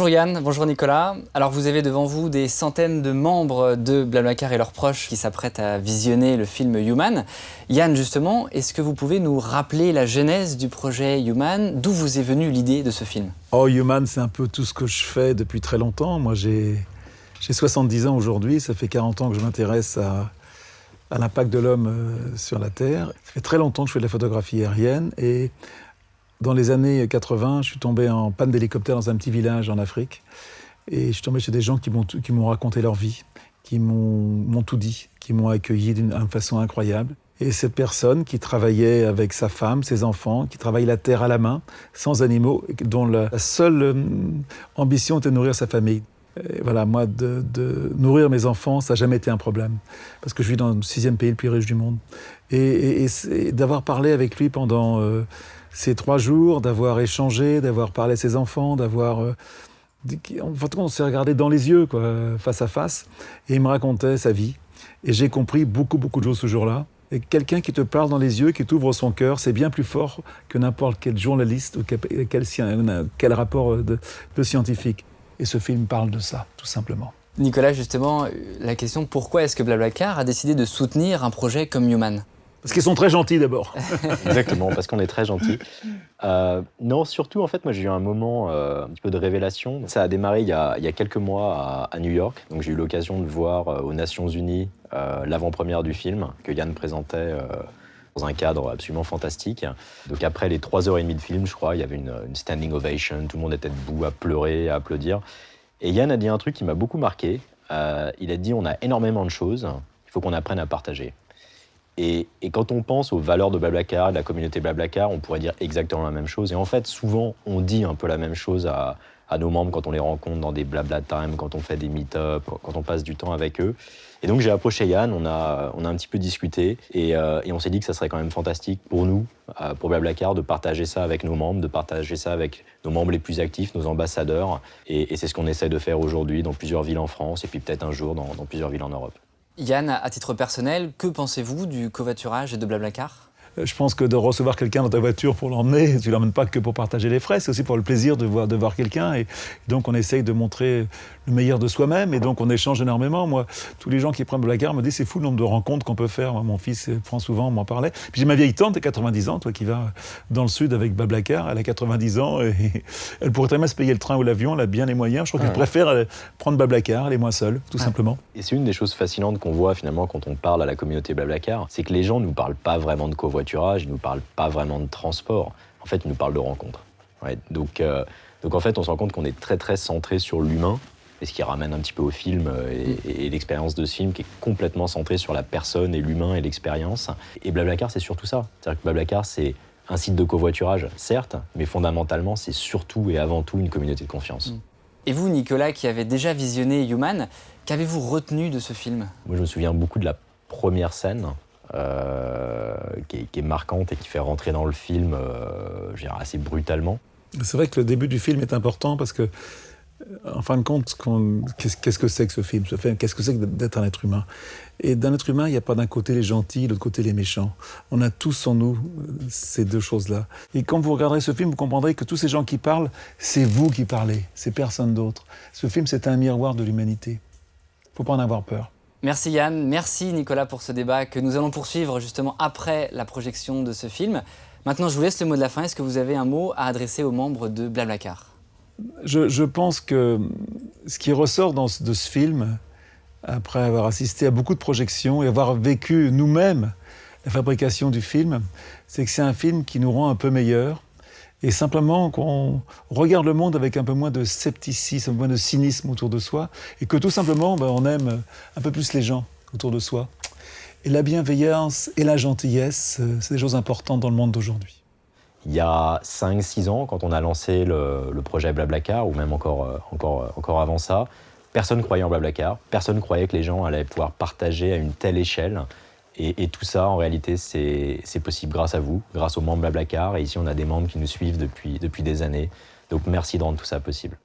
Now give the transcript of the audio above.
Bonjour Yann, bonjour Nicolas. Alors vous avez devant vous des centaines de membres de Blablacar et leurs proches qui s'apprêtent à visionner le film Human. Yann, justement, est-ce que vous pouvez nous rappeler la genèse du projet Human? D'où vous est venue l'idée de ce film? Oh, Human, c'est un peu tout ce que je fais depuis très longtemps. Moi, j'ai 70 ans aujourd'hui. Ça fait 40 ans que je m'intéresse à l'impact de l'homme sur la Terre. Ça fait très longtemps que je fais de la photographie aérienne. Et dans les années 80, je suis tombé en panne d'hélicoptère dans un petit village en Afrique. Et je suis tombé chez des gens qui m'ont raconté leur vie, qui m'ont tout dit, qui m'ont accueilli d'une façon incroyable. Et cette personne qui travaillait avec sa femme, ses enfants, qui travaille la terre à la main, sans animaux, dont la seule ambition était de nourrir sa famille. Et voilà, moi, de nourrir mes enfants, ça n'a jamais été un problème. Parce que je vis dans le 6e pays le plus riche du monde. Et d'avoir parlé avec lui pendant ces 3 jours, d'avoir échangé, d'avoir parlé à ses enfants, d'avoir... En fait, on s'est regardé dans les yeux, quoi, face à face. Et il me racontait sa vie. Et j'ai compris beaucoup de choses ce jour-là. Et quelqu'un qui te parle dans les yeux, qui t'ouvre son cœur, c'est bien plus fort que n'importe quel journaliste ou quel rapport de scientifique. Et ce film parle de ça, tout simplement. Nicolas, justement, la question, pourquoi est-ce que Blablacar a décidé de soutenir un projet comme Human? Parce qu'ils sont très gentils d'abord. Exactement, parce qu'on est très gentils. Non, surtout, en fait, moi j'ai eu un moment un petit peu de révélation. Ça a démarré il y a quelques mois à New York. Donc j'ai eu l'occasion de voir aux Nations Unies l'avant-première du film que Yann présentait dans un cadre absolument fantastique. Donc après les 3h30 de film, je crois, il y avait une standing ovation. Tout le monde était debout à pleurer, à applaudir. Et Yann a dit un truc qui m'a beaucoup marqué. Il a dit, on a énormément de choses, il faut qu'on apprenne à partager. Et quand on pense aux valeurs de Blablacar, de la communauté Blablacar, on pourrait dire exactement la même chose. Et en fait, souvent, on dit un peu la même chose à nos membres quand on les rencontre dans des Blabla Time, quand on fait des meet-up, quand on passe du temps avec eux. Et donc, j'ai approché Yann, on a un petit peu discuté, et on s'est dit que ça serait quand même fantastique pour nous, pour Blablacar, de partager ça avec nos membres, de partager ça avec nos membres les plus actifs, nos ambassadeurs. Et c'est ce qu'on essaie de faire aujourd'hui dans plusieurs villes en France, et puis peut-être un jour dans plusieurs villes en Europe. Yann, à titre personnel, que pensez-vous du covoiturage et de Blablacar? Je pense que de recevoir quelqu'un dans ta voiture pour l'emmener, tu ne l'emmènes pas que pour partager les frais, c'est aussi pour le plaisir de voir quelqu'un. Et donc, on essaye de montrer le meilleur de soi-même. Et donc, on échange énormément. Moi, tous les gens qui prennent Blablacar me disent c'est fou le nombre de rencontres qu'on peut faire. Moi, mon fils prend souvent, m'en parlait. Puis j'ai ma vieille tante, 90 ans, toi, qui va dans le sud avec Blablacar. Elle a 90 ans et elle pourrait très bien se payer le train ou l'avion. Elle a bien les moyens. Je crois qu'elle préfère prendre Blablacar. Elle est moins seule, tout simplement. Et c'est une des choses fascinantes qu'on voit finalement quand on parle à la communauté Blablacar. C'est que les gens ne nous parlent pas vraiment de covoiturage. Ils ne nous parlent pas vraiment de transport. En fait, ils nous parlent de rencontres. Ouais, donc en fait, on se rend compte qu'on est très, très centré sur l'humain, et ce qui ramène un petit peu au film et l'expérience de ce film qui est complètement centré sur la personne et l'humain et l'expérience. Et Blablacar, c'est surtout ça. C'est-à-dire que Blablacar, c'est un site de covoiturage, certes, mais fondamentalement, c'est surtout et avant tout une communauté de confiance. Et vous, Nicolas, qui avez déjà visionné Human, qu'avez-vous retenu de ce film? Moi, je me souviens beaucoup de la première scène, qui est marquante et qui fait rentrer dans le film assez brutalement. C'est vrai que le début du film est important parce que, en fin de compte, qu'est-ce que c'est que ce film? Qu'est-ce que c'est que d'être un être humain? Et d'un être humain, il n'y a pas d'un côté les gentils, de l'autre côté les méchants. On a tous en nous ces deux choses-là. Et quand vous regarderez ce film, vous comprendrez que tous ces gens qui parlent, c'est vous qui parlez, c'est personne d'autre. Ce film, c'est un miroir de l'humanité. Il ne faut pas en avoir peur. Merci Yann, merci Nicolas pour ce débat que nous allons poursuivre justement après la projection de ce film. Maintenant, je vous laisse le mot de la fin. Est-ce que vous avez un mot à adresser aux membres de Blablacar? Je pense que ce qui ressort de ce film, après avoir assisté à beaucoup de projections et avoir vécu nous-mêmes la fabrication du film, c'est que c'est un film qui nous rend un peu meilleurs. Et simplement qu'on regarde le monde avec un peu moins de scepticisme, un peu moins de cynisme autour de soi, et que tout simplement, on aime un peu plus les gens autour de soi. Et la bienveillance et la gentillesse, c'est des choses importantes dans le monde d'aujourd'hui. Il y a 5-6 ans, quand on a lancé le projet Blablacar, ou même encore avant ça, personne ne croyait en Blablacar, personne ne croyait que les gens allaient pouvoir partager à une telle échelle. Et tout ça, en réalité, c'est possible grâce à vous, grâce aux membres Blablacar. Et ici, on a des membres qui nous suivent depuis des années. Donc merci de rendre tout ça possible.